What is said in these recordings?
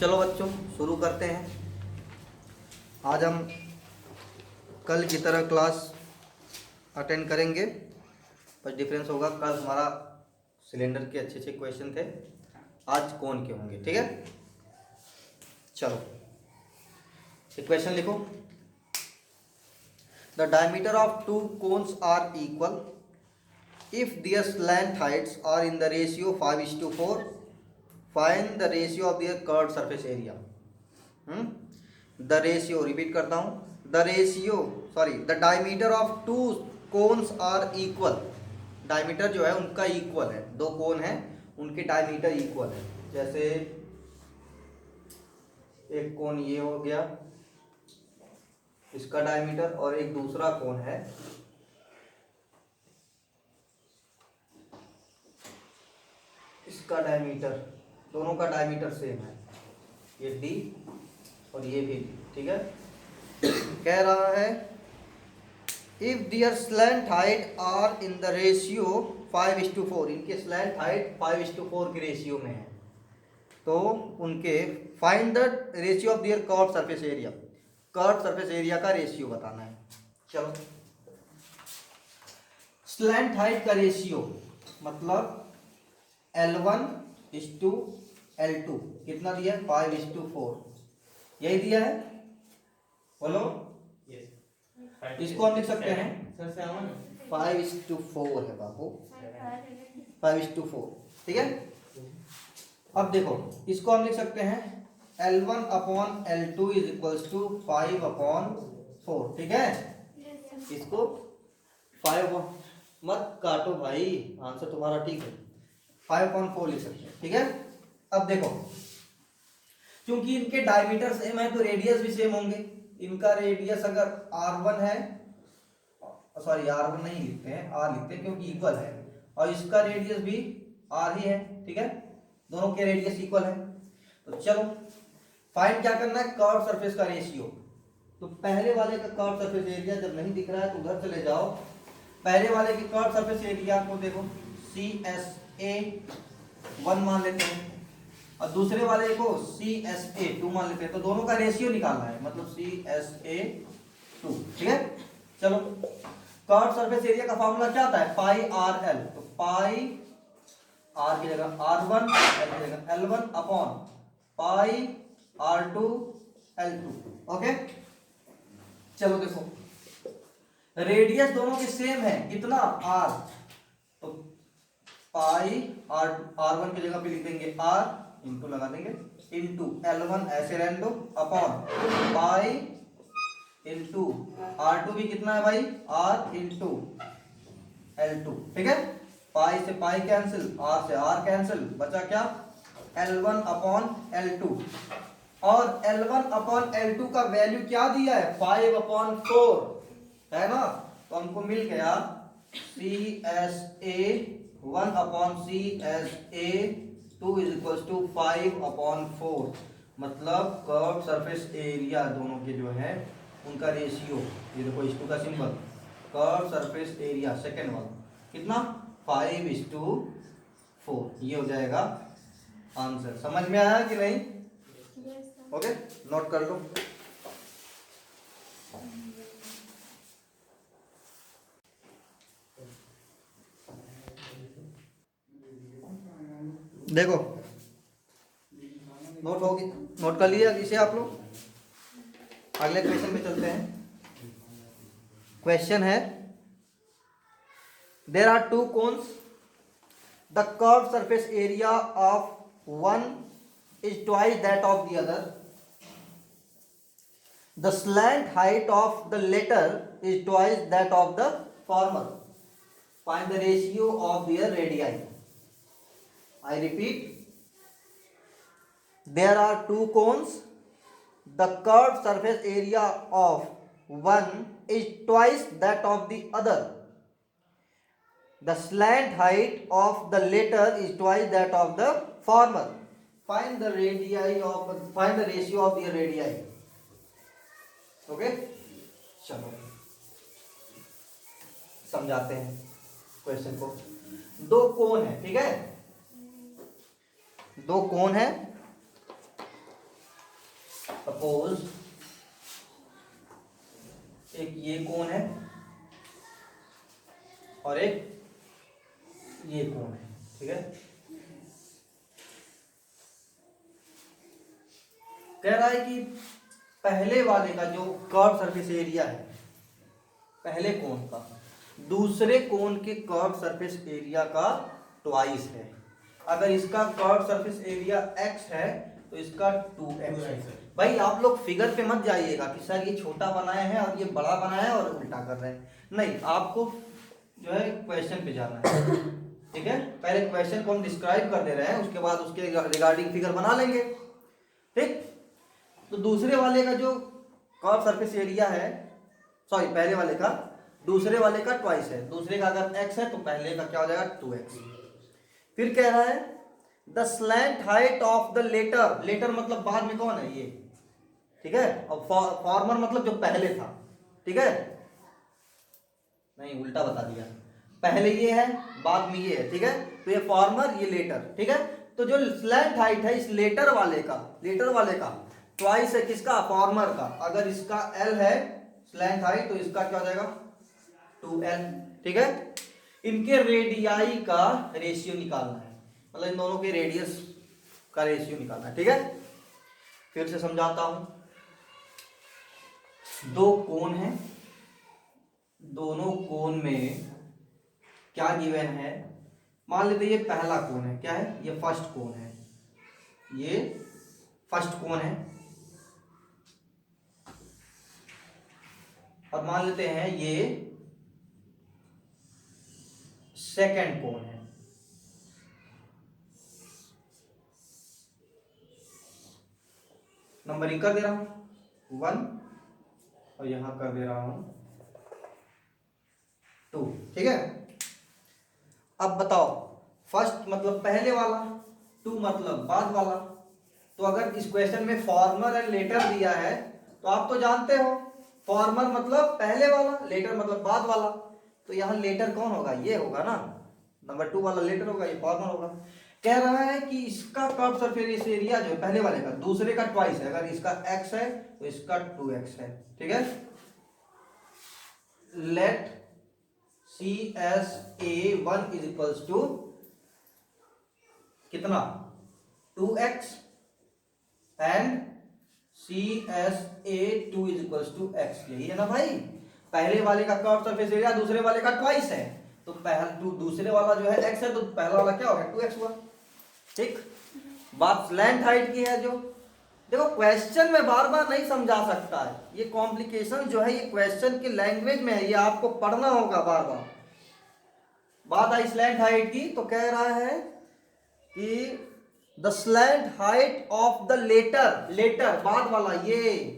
चलो बच्चों शुरू करते हैं। आज हम कल की तरह क्लास अटेंड करेंगे, बस डिफरेंस होगा। कल हमारा सिलेंडर के अच्छे अच्छे क्वेश्चन थे, आज कौन के होंगे। ठीक है, चलो एक क्वेश्चन लिखो। The diameter of two cones are equal if their slant heights are in the ratio 5:4. Find the ratio of their curved surface area. The ratio, repeat करता हूँ, the diameter of two cones are equal. Diameter जो है उनका equal है, दो कोन है उनके diameter equal है। जैसे एक कोन ये हो गया, इसका डायमीटर, और एक दूसरा कोन है इसका डायमीटर, दोनों का डायमीटर सेम है, ये डी और ये भी डी। ठीक है, कह रहा है if their slant height are in the ratio 5:4, इनके स्लैंट हाइट 5:4 के रेशियो में है, तो उनके find the ratio of their curved surface area. Curved surface area का रेशियो बताना है। चलो, स्लैंट हाइट का रेशियो मतलब L1:L2 कितना दिया है? 5:4, यही दिया है। बोलो, इसको हम लिख सकते हैं 5:4 है बाबू, 5:4। ठीक है, अब देखो इसको हम लिख सकते हैं L1/L2 = 5/4। ठीक है, इसको 5 मत काटो भाई, आंसर तुम्हारा ठीक है, 5/4 लिख सकते हैं। ठीक है, अब देखो क्योंकि इनके डायमीटर सेम है तो रेडियस भी सेम होंगे। इनका रेडियस अगर R1 है, सॉरी R1 नहीं लिखते हैं, R लिखते हैं क्योंकि इक्वल है, और इसका रेडियस भी R ही है। ठीक है, दोनों के रेडियस इक्वल है। तो चलो फाइंड क्या करना है, कर्व सरफेस का रेशियो। तो पहले वाले का कर्व सरफेस एरिया जब नहीं दिख रहा है तो उधर चले जाओ, पहले वाले की कर्व सरफेस एरिया को देखो, CSA1 मान लेते हैं और दूसरे वाले को CSA2 मान लेते हैं। तो दोनों का रेशियो निकालना है, मतलब CSA2। ठीक है, चलो कर्व सरफेस एरिया का फॉर्मूला क्या आता है? Pi R L. तो पाई आर की जगह R1, एल की जगह L1 upon pi R2 L2। Okay, चलो देखो रेडियस दोनों के सेम है, कितना? R। तो पाई R1 की जगह पे लिख देंगे R, इंटू लगा देंगे, इंटू L1 ऐसे रहने दो, अपॉन पाई इंटू R2 भी कितना है भाई? R into L2। ठीक है, पाई से पाई कैंसिल, R से R कैंसिल, बचा क्या? L1/L2। और L1/L2 का वैल्यू क्या दिया है? 5/4 है ना, तो हमको मिल गया CSA1/CSA2 = 5/4। मतलब कर्व सरफेस एरिया दोनों के जो है उनका रेशियो, ये देखो इस 2 का symbol, curve surface area second वाला कितना? 5:4। ये हो जाएगा आंसर। समझ में आया कि नहीं? ओके, नोट कर लो। देखो नोट होगी, नोट कर लिया इसे आप लोग। अगले क्वेश्चन पे चलते हैं। क्वेश्चन है there are two cones, the curve surface area of one is twice that of the other, the slant height of the latter is twice that of the former, find the ratio of their radii. I repeat, there are two cones, the curved surface area of one is twice that of the other, the slant height of the latter is twice that of the former, find the ratio of the radii। Okay, चलो समझाते हैं question को। दो कोन है, ठीक है, दो कोन है, सपोज एक ये कोण है और एक ये कोण है, ठीक है। कह रहा है कि पहले वाले का जो कर्व सरफेस एरिया है पहले कोण का दूसरे कोण के कर्व सरफेस एरिया का ट्वाइस है। अगर इसका कर्व सरफेस एरिया x है तो इसका 2x है। भाई आप लोग फिगर पे मत जाइएगा कि सर ये छोटा बनाया है और ये बड़ा बनाया है और उल्टा कर रहे हैं, नहीं, आपको जो है क्वेश्चन पे जाना है, ठीक है। पहले क्वेश्चन को हम डिस्क्राइब कर दे रहे हैं, उसके बाद उसके रिगार्डिंग फिगर बना लेंगे, ठीक। तो दूसरे वाले का जो कर्व सरफेस एरिया है, सॉरी पहले वाले का दूसरे वाले का ट्वाइस है। दूसरे का अगर x है तो पहले का क्या हो जाएगा 2x। फिर कह रहा है the slant height of the latter, latter मतलब बाद में कौन है ये, ठीक है, और फॉर्मर मतलब जो पहले था, ठीक है, नहीं उल्टा बता दिया, पहले ये है बाद में ये है, ठीक है। तो ये फॉर्मर ये लेटर, ठीक है। तो जो स्लैंट हाइट है इस लेटर वाले का ट्वाइस है किसका, फॉर्मर का। अगर इसका L है स्लैंट हाइट तो इसका क्या हो जाएगा 2L, ठीक है। इनके रेडियाई का रेशियो निकालना है, मतलब इन दोनों के रेडियस का रेशियो निकालना है, ठीक है। फिर से समझाता हूं, दो कोण हैं, दोनों कोण में क्या गिवन है, मान लेते ये पहला कोण है, क्या है ये फर्स्ट कोण है, ये फर्स्ट कोण है, और मान लेते हैं ये सेकंड कोण है, नंबरिंग कर दे रहा हूं 1 और यहां कर दे रहा हूं 2, ठीक है। अब बताओ फर्स्ट मतलब पहले वाला, 2 मतलब बाद वाला। तो अगर इस क्वेश्चन में फॉर्मर एंड लेटर दिया है तो आप तो जानते हो फॉर्मर मतलब पहले वाला, लेटर मतलब बाद वाला। तो यहां लेटर कौन होगा, ये होगा ना, नंबर 2 वाला लेटर होगा, ये फॉर्मर होगा। कह रहा है कि इसका कर्व सरफेस एरिया जो है पहले वाले का दूसरे का ट्वाइस है। अगर इसका x है तो इसका 2x है, ठीक है। Late CSA1 is equals to कितना 2x and CSA2 is equals to x, यही है ना भाई। पहले वाले का कर्व सरफेस एरिया दूसरे वाले का ट्वाइस है, तो पहला दूसरे वाला जो है x है तो पहला वाला क्या होगा 2x हुआ, ठीक। बात स्लैंट हाइट की है, जो देखो क्वेश्चन में बार बार नहीं समझा सकता है, ये कॉम्प्लिकेशन जो है ये क्वेश्चन की लैंग्वेज में है, ये आपको पढ़ना होगा बार बार। बात आई स्लैंट हाइट की, तो कह रहा है कि the slant height of the latter, latter बाद वाला ये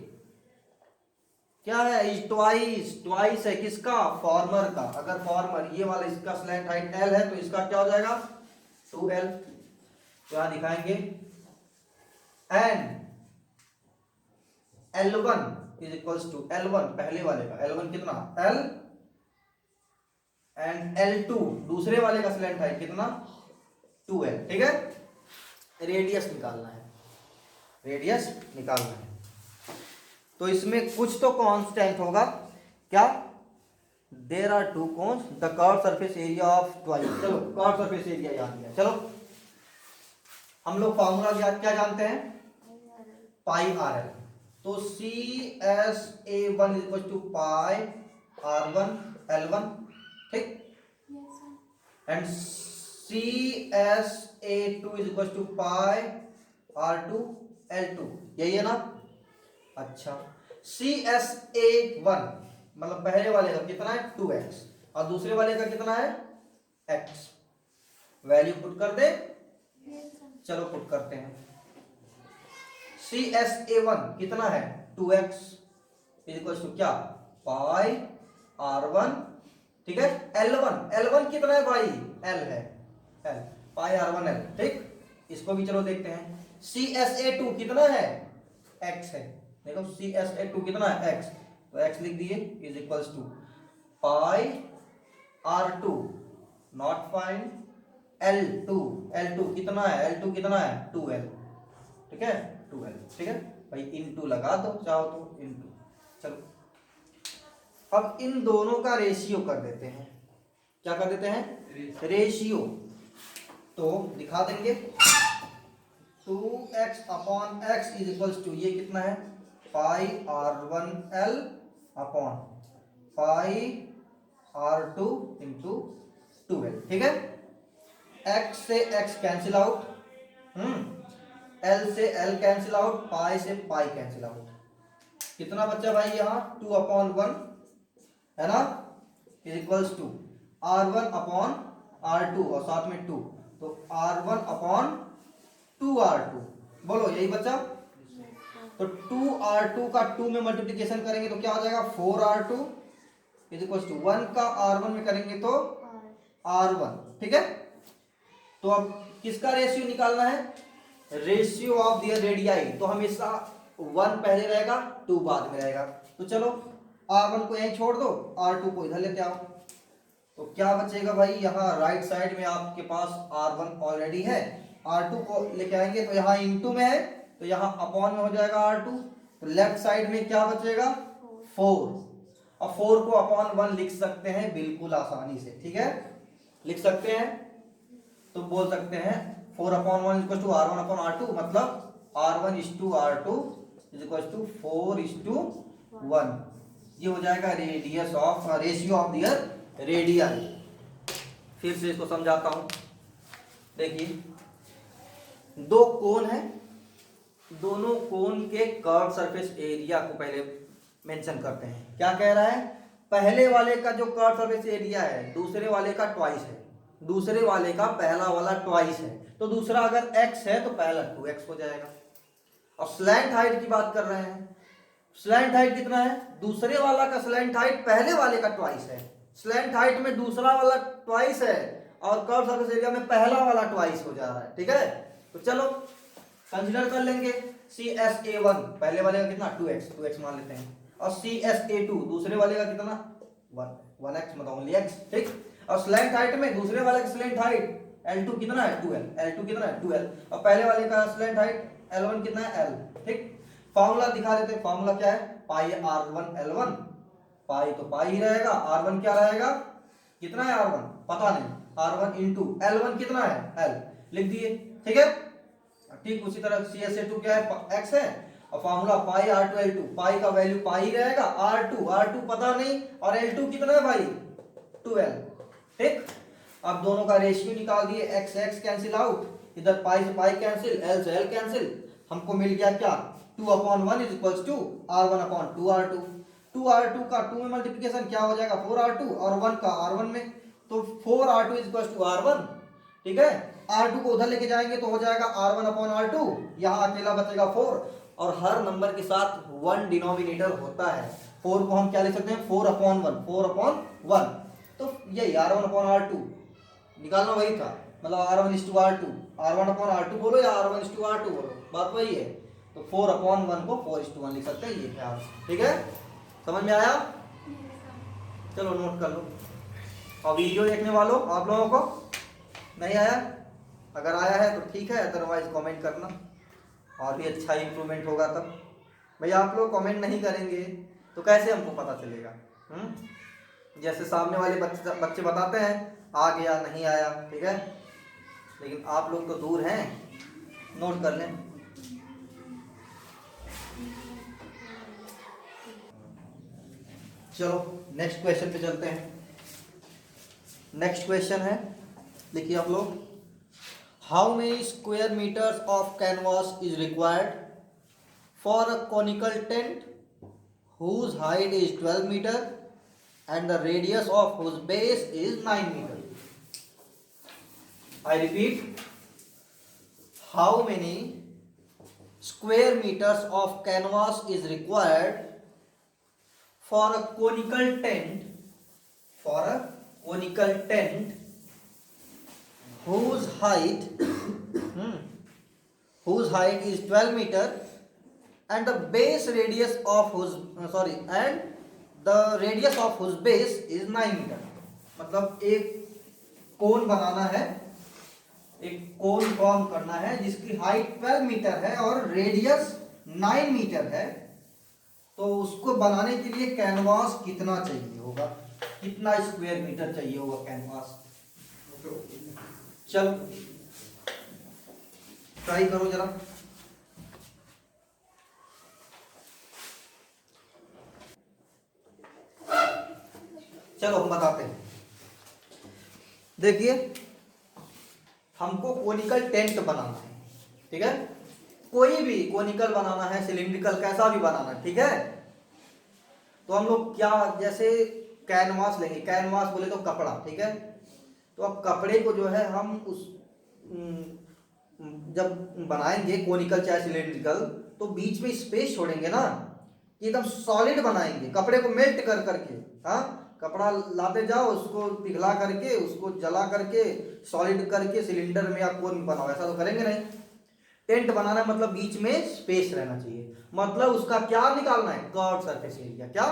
क्या है, इज ट्वाइस, ट्वाइस है किसका, फॉर्मर का। अगर फॉर्मर ये वाला इसका स्लैंट हाइट L है तो इसका क्या हो जाएगा 2L, तो यहां दिखाएंगे and L1 is equals to L1 पहले वाले का, L1 कितना L एंड L2 दूसरे वाले का स्लैंट हाइट कितना 2L, ठीक है। रेडियस निकालना है, रेडियस निकालना है। तो इसमें कुछ तो कांस्टेंट होगा, क्या, there are 2 cones, the curve surface area of twice. चलो कर्व सरफेस एरिया याद किया, चलो हम लोग फॉर्मूला क्या जानते हैं, पाई आर एल। तो CSA1 is equal to pi R1 L1, ठीक, and CSA2 is equal to pi R2 L2, यही है ना। अच्छा CSA1 मतलब पहले वाले का कितना है 2x और दूसरे वाले का कितना है x, वैल्यू पुट कर दे, चलो पुट करते हैं। CSA1 कितना है 2x इज इक्वल टू क्या पाई R1, ठीक है। L1 कितना है भाई L है, L पाई R1 L, ठीक। इसको भी चलो देखते हैं। CSA2 कितना है x है, देखो CSA2 कितना है x, तो x लिख दिए is equals to pi R2 not find L2 कितना है, L2 कितना है 2L, ठीक है 2L, ठीक है। भाई इनटू लगा दो चाहो तो इनटू। चलो अब इन दोनों का रेशियो कर देते हैं। क्या कर देते हैं? रेशियो। तो दिखा देंगे 2x upon x is equals to, ये कितना है पाई r1l upon pi r2 into 2l। ठीक है, x से x कैंसिल आउट, l से l कैंसिल आउट, पाई से पाई कैंसिल आउट। कितना बच्चा भाई यहाँ 2 अपॉन 1 है ना, is equals to r1 upon r2 और साथ में 2, तो r1 अपॉन 2r2। बोलो यही बच्चा। तो 2r2 का 2 में मल्टीप्लिकेशन करेंगे तो क्या हो जाएगा 4r2 इज इक्वल्स टू 1 का r1 में करेंगे तो r1। ठीक है, तो अब किसका रेशियो निकालना है? Ratio of their radii. तो हमेशा 1 पहले रहेगा 2 बाद में रहेगा। तो चलो r1 को यहीं छोड़ दो, r2 को इधर लेते आओ। तो क्या बचेगा भाई, यहाँ राइट साइड में आपके पास r1 ऑलरेडी है, r2 को लेके आएंगे तो यहाँ इंटू में है तो यहाँ अपॉन में हो जाएगा r2। तो लेफ्ट साइड में क्या बचेगा 4, और 4 को अपॉन 1 लिख सकते हैं बिल्कुल आसानी से। ठीक है, लिख सकते हैं, तो बोल सकते हैं 4 upon 1 equal to r1 upon r2, मतलब r1 is to r2 is equal to 4 is to 1। ये हो जाएगा radius of ratio of their radian. फिर से इसको समझाता हूं। देखिए दो कोण है, दोनों कोण के कर्व सरफेस एरिया को पहले मेंशन करते हैं। क्या कह रहा है, पहले वाले का जो कर्व सरफेस एरिया है दूसरे वाले का ट्वाइस है, दूसरे वाले का पहला वाला ट्वाइस है, तो दूसरा अगर x है तो पहला 2x हो जाएगा। और स्लैंट हाइट की बात कर रहे हैं, स्लैंट हाइट कितना है, दूसरे वाला का स्लैंट हाइट पहले वाले का ट्वाइस है, स्लैंट हाइट में दूसरा वाला ट्वाइस है और कर्व सरफेस एरिया में पहला वाला ट्वाइस हो जा रहा है। ठीक है, तो चलो कंसीडर कर लेंगे CSA1 पहले वाले का कितना 2x मान लेते हैं, और CSA2 दूसरे वाले का कितना 1x मतलब ओनली x। ठीक, और स्लैंट हाइट में दूसरे वाले का स्लैंट हाइट L2 कितना है 2l, L2 कितना है 2l, और पहले वाले का स्लैंट हाइट L1 कितना है l। ठीक, फार्मूला दिखा देते हैं, फार्मूला क्या है पाई r1 l1, पाई तो पाई ही रहेगा, r1 क्या रहेगा, कितना है r1 पता नहीं, r1 इंटू l1 कितना है l, लिख दिए। ठीक है, ठीक उसी तरह CSA2 क्या है x है, और फार्मूला पाई r2 l2, पाई का वैल्यू पाई रहेगा, r2 पता नहीं, और l2 कितना है भाई 2l। ठीक, अब दोनों का रेशियो निकाल दिए, x x कैंसिल आउट, इधर पाई से पाई कैंसिल, l से l कैंसिल, हमको मिल गया क्या 2 upon 1 is equals to r1 upon 2r2। 2r2 का 2 में मल्टीप्लिकेशन क्या हो जाएगा 4r2, और 1 का r1 में, तो 4r2 is equals to r1। ठीक है, r2 को उधर लेके जाएंगे तो हो जाएगा r1 अपॉन r2, यहाँ अकेला बचेगा 4, और हर नंबर के साथ 1 डिनोमिनेटर होता है। 4 को हम क्या लिख सकते हैं 4 अपॉन 1, 4 अपॉन 1, तो यही r1 अपॉन r2 निकालना वही था, मतलब r1 is to r2, r1 upon r2 बोलो या r1 इज टू r2 बोलो, बात वही है। तो 4 अपॉन 1 को 4 इज टू 1 लिख सकते हैं, ये ख्याल। ठीक है, समझ में आया? चलो नोट कर लो। और वीडियो देखने वालों आप लोगों को नहीं आया, अगर आया है तो ठीक है, अदरवाइज कमेंट करना, और भी अच्छा इंप्रूवमेंट होगा तब। भैया आप लोग कमेंट नहीं करेंगे तो कैसे हमको पता चलेगा? जैसे सामने वाले बच्चे बताते हैं आ गया नहीं आया, ठीक है, लेकिन आप लोग तो दूर हैं, नोट कर लें। चलो नेक्स्ट क्वेश्चन पे चलते हैं। नेक्स्ट क्वेश्चन है, देखिए आप लोग, how many square metres of canvas is required for a conical tent whose height is 12 meter and the radius of whose base is 9 meter. I repeat, how many square meters of canvas is required for a conical tent whose height is 12 meter and the base radius of whose and the radius of whose base is 9 meter। मतलब एक कोन बनाना है, एक कोन form करना है जिसकी height 12 metre है और radius 9 metre है, तो उसको बनाने के लिए कैनवास कितना चाहिए होगा, कितना स्क्वायर मीटर चाहिए होगा कैनवास। चल ट्राई करो जरा। चलो हम बताते हैं। देखिए हमको कोनिकल टेंट बनाना है, ठीक है, कोई भी कोनिकल बनाना है, सिलिंड्रिकल, कैसा भी बनाना है, ठीक है। तो हम लोग क्या, जैसे कैनवास लेंगे, कैनवास बोले तो कपड़ा, ठीक है। तो अब कपड़े को जो है हम उस जब बनाएंगे कोनिकल चाहे सिलिंड्रिकल, तो बीच में स्पेस छोड़ेंगे ना, कि एकदम सॉलिड बनाएंगे कपड़े को मेल्ट कर करके। हाँ, कपड़ा लाते जाओ, उसको पिघला करके, उसको जला करके, सॉलिड करके सिलेंडर में या कोन बनाओ, ऐसा तो करेंगे नहीं। टेंट बनाना मतलब बीच में स्पेस रहना चाहिए, मतलब उसका क्या निकालना है, कर्व सरफेस एरिया। क्या,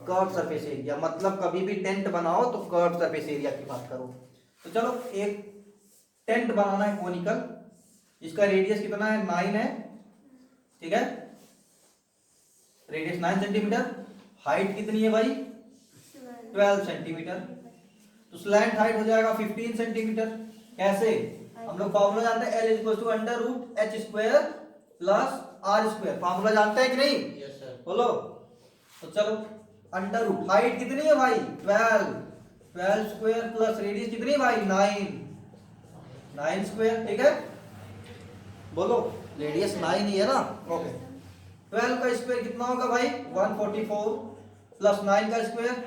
कर्व सरफेस एरिया, मतलब कभी भी टेंट बनाओ तो कर्व सरफेस एरिया की बात करो। तो चलो एक टेंट बनाना है कोनिकल, इसका रेडियस कितना है, 9 है, ठीक है, रेडियस 9 सेंटीमीटर, हाइट कितनी है भाई, 12 सेंटीमीटर, तो स्लैंट हाइट हो जाएगा 15 सेंटीमीटर। कैसे, हम लोग फॉर्मूला जानते हैं, L equal to under root H square plus R square, formula जानते हैं कि नहीं? Yes sir. बोलो। तो चलो अंडर रूट, हाइट कितनी है भाई, 12 स्क्वायर प्लस रेडियस कितनी है भाई, 9 स्क्वायर, ठीक है। बोलो, रेडियस 9 ही है ना, ओके। 12 का स्क्वायर कितना होगा भाई, 144 प्लस 9 का स्क्वायर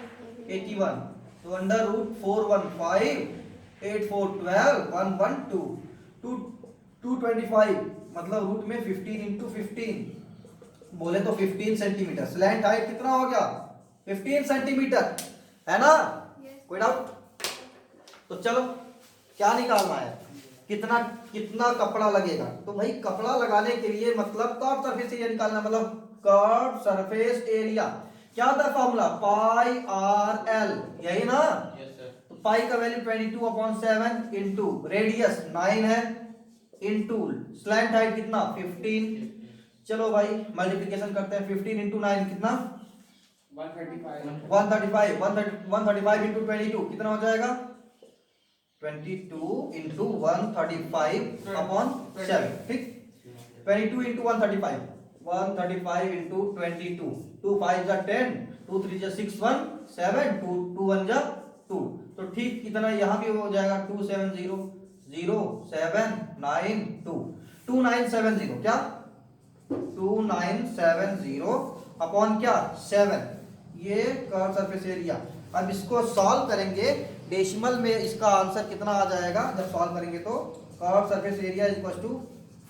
81, तो अंडर रूट 415 8 4 12 112 225, मतलब रूट में 15 इंटू 15 बोले तो 15 सेंटीमीटर। स्लैंट हाइट कितना हो गया, 15 सेंटीमीटर, है ना? कोई डाउट? तो चलो क्या निकालना है, कितना कितना कपड़ा लगेगा। तो भाई कपड़ा लगाने के लिए मतलब कर्व सरफेस एरिया निकालना, मतलब कर्व सरफेस एरिया क्या था फॉर्मूला, पाई आर एल, यही ना? Yes sir. तो पाई का वैल्यू 22/7 इंटू रेडियस 9 है इंटू स्लैंट हाइट कितना 15। चलो भाई मल्टीप्लिकेशन करते हैं, 15 इंटू 9 कितना 135 135 इंटू 22 कितना हो जाएगा 22 इंटू 135/7, ठीक। 22 इंटू 135 इंटू 22, 2 5 जा 10, 2 3 जा 6 1 7, 2 1 जा 2, तो ठीक कितना यहाँ भी हो जाएगा 270 0 7 9 2 2970, क्या 2970 अपॉन क्या 7, ये कर्व सरफेस एरिया। अब इसको सॉल्व करेंगे, डेसिमल में इसका आंसर कितना आ जाएगा जब सॉल्व करेंगे, तो curve surface area equal to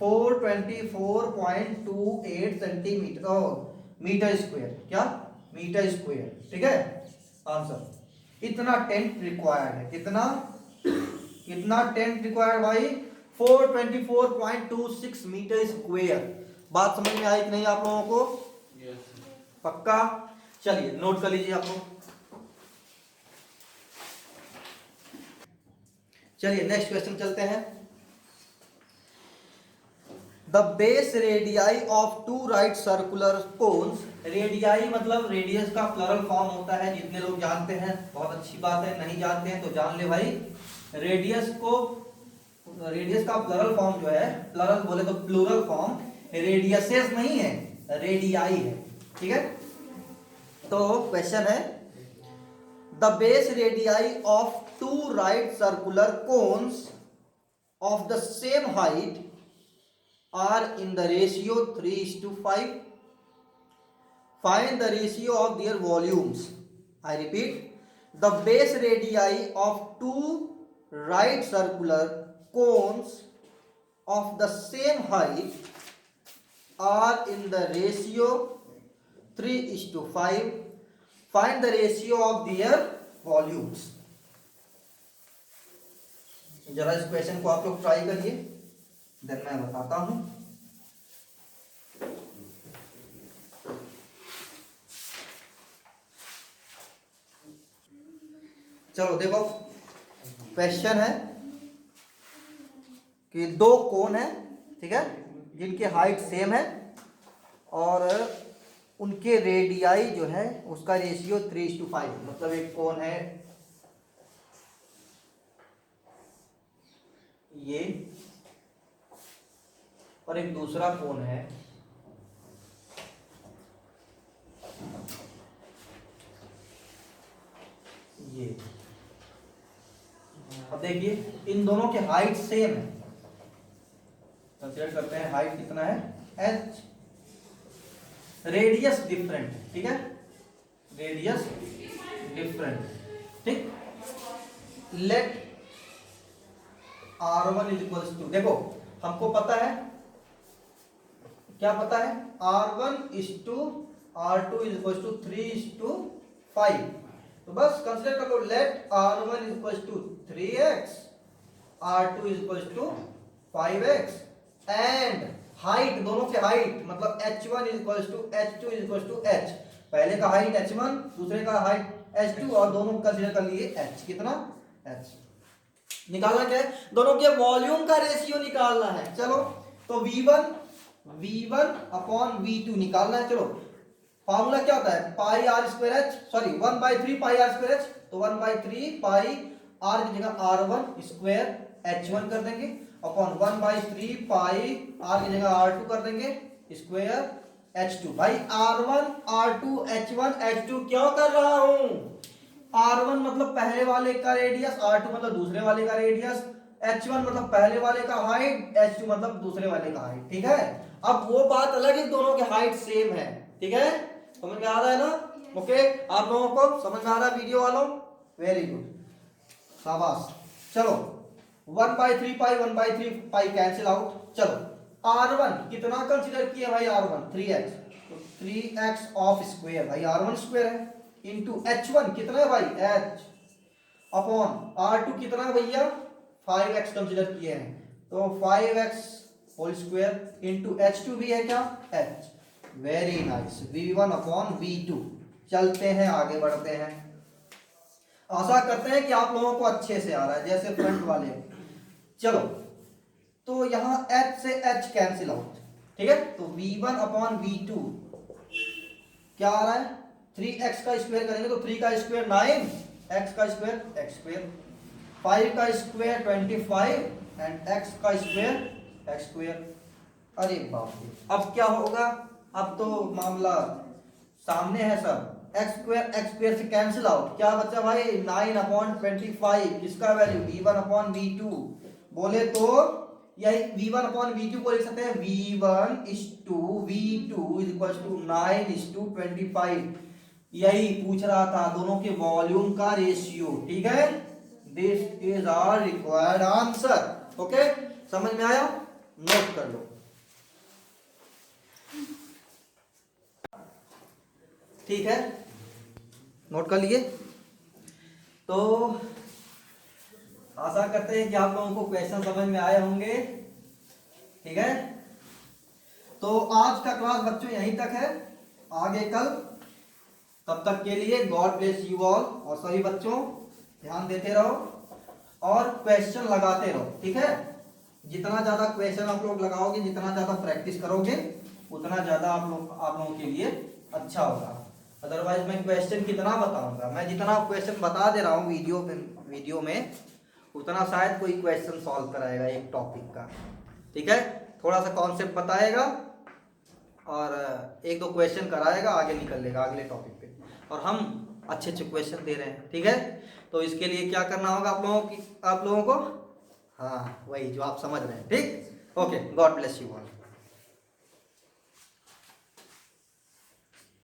424.28 centimetre metre square, क्या मीटर स्क्वायर, ठीक है आंसर। इतना टेंट रिक्वायर्ड है, कितना टेंट रिक्वायर्ड भाई, 424.26 मीटर स्क्वायर। बात समझ में आई कि नहीं आप लोगों को? यस। पक्का? चलिए नोट कर लीजिए आप लोग। चलिए नेक्स्ट क्वेश्चन चलते हैं। The base radii of two right circular cones, radii मतलब रेडियस का प्लरल फॉर्म होता है, जितने लोग जानते हैं बहुत अच्छी बात है, नहीं जानते हैं तो जान ले भाई। रेडियस का प्लरल फॉर्म जो है, प्लरल बोले तो प्लूरल फॉर्म रेडियसेस नहीं है, रेडियाई है, ठीक है। तो क्वेश्चन है, the base radii of two right circular cones of the same height are in the ratio 3:5. Find the ratio of their volumes. I repeat, the base radii of two right circular cones of the same height are in the ratio 3:5. Find the ratio of their volumes. जरा इस question को आप लोग try करिए, then मैं बताता हूं। चलो देखो क्वेश्चन है कि दो कोन है, ठीक है, जिनकी हाइट सेम है, और उनके रेडियाई जो है उसका रेशियो 3:5, मतलब एक कोण है ये और एक दूसरा कोण है ये। अब देखिए इन दोनों के हाइट सेम है, कंसीडर करते हैं हाइट कितना है h, रेडियस डिफरेंट है, ठीक है, रेडियस डिफरेंट, ठीक। Let r1 is equals to, देखो हमको पता है, क्या पता है, r1 is to r2 is equals to 3:5, तो बस कंसीडर कर लो let r1 is equals to 3x, r2 is equals to 5x and height, दोनों के हाइट मतलब h1 is equals to h2 is equals to h, पहले का height h1 दूसरे का हाइट h2 और दोनों का कंसीडर कर लिए h, कितना h। निकालना क्या है, दोनों के वॉल्यूम का रेशियो निकालना है। चलो तो v1 अपॉन v2 निकालना है। चलो फार्मूला क्या होता है, pi R square H, sorry 1/3 pi R square H, तो 1/3 पाई आर की जगह r1 स्क्वायर h1 कर देंगे अपॉन 1/3 पाई आर की जगह r2 कर देंगे स्क्वायर h2। भाई r1 r2 h1 h2 क्यों कर रहा हूं, r1 मतलब पहले वाले का रेडियस, r2 मतलब दूसरे वाले का रेडियस, h1 मतलब पहले वाले का हाइट, h2 मतलब दूसरे वाले का हाइट, ठीक है। अब वो बात अलग है, दोनों के हाइट सेम है, ठीक है, समझ में आ रहा है ना, ओके, आप लोगों को समझ में आ रहा है वीडियो वालों, वेरी गुड, शाबाश। चलो 1/3 पाई 1/3 पाई कैंसिल आउट। चलो r1 कितना कंसीडर किया भाई, r1 3x, तो 3x ऑफ स्क्वायर, भाई r1 स्क्वायर है, इंटू h1 कितना है भाई h, अपॉन r2 कितना है भैया 5x कंसीडर किए हैं, तो 5x whole square into h2 भी है क्या h। Very nice, v1 upon v2। चलते हैं आगे बढ़ते हैं, आशा करते हैं कि आप लोगों को अच्छे से आ रहा है जैसे फ्रंट वाले। चलो तो यहां h से h कैंसिल आउट, ठीक है, तो v1 अपॉन v2 क्या आ रहा है, 3x का स्क्वायर करेंगे तो 3 का स्क्वायर 9, x का स्क्वायर x स्क्वायर, 5 का स्क्वायर 25 एंड x का स्क्वायर x स्क्वायर। अरे बाप रे, अब क्या होगा, अब तो मामला सामने है सब, x स्क्वायर से कैंसिल आउट, क्या बचा भाई 9/25, किसका वैल्यू v1 अपॉन v2, बोले तो यही v1 अपॉन v2 को लिख सकते हैं v1 is to v2 is equal to 9:25, यही पूछ रहा था, दोनों के वॉल्यूम का रेशियो, ठीक है, this is our required answer, okay, समझ में आया, नोट कर लो, ठीक है, नोट कर लिए। तो आशा करते हैं कि आप लोगों को क्वेश्चन समझ में आए होंगे, ठीक है। तो आज का क्लास बच्चों यहीं तक है, आगे कल, तब तक के लिए गॉड ब्लेस यू ऑल, और सभी बच्चों ध्यान देते रहो और क्वेश्चन लगाते रहो, ठीक है। जितना ज्यादा क्वेश्चन आप लोग लगाओगे, जितना ज्यादा प्रैक्टिस करोगे, उतना ज्यादा आप लोगों के लिए अच्छा होगा। अदरवाइज मैं क्वेश्चन कितना बताऊंगा, मैं जितना क्वेश्चन बता दे रहा हूँ वीडियो में उतना शायद कोई क्वेश्चन सॉल्व कराएगा एक टॉपिक का, ठीक है, थोड़ा सा कॉन्सेप्ट बताएगा और एक दो क्वेश्चन कराएगा, आगे निकल लेगा अगले टॉपिक पे, और हम अच्छे अच्छे क्वेश्चन दे रहे हैं, ठीक है। तो इसके लिए क्या करना होगा आप लोगों को, हाँ वही जो आप समझ रहे हैं, ठीक, okay, God bless you all.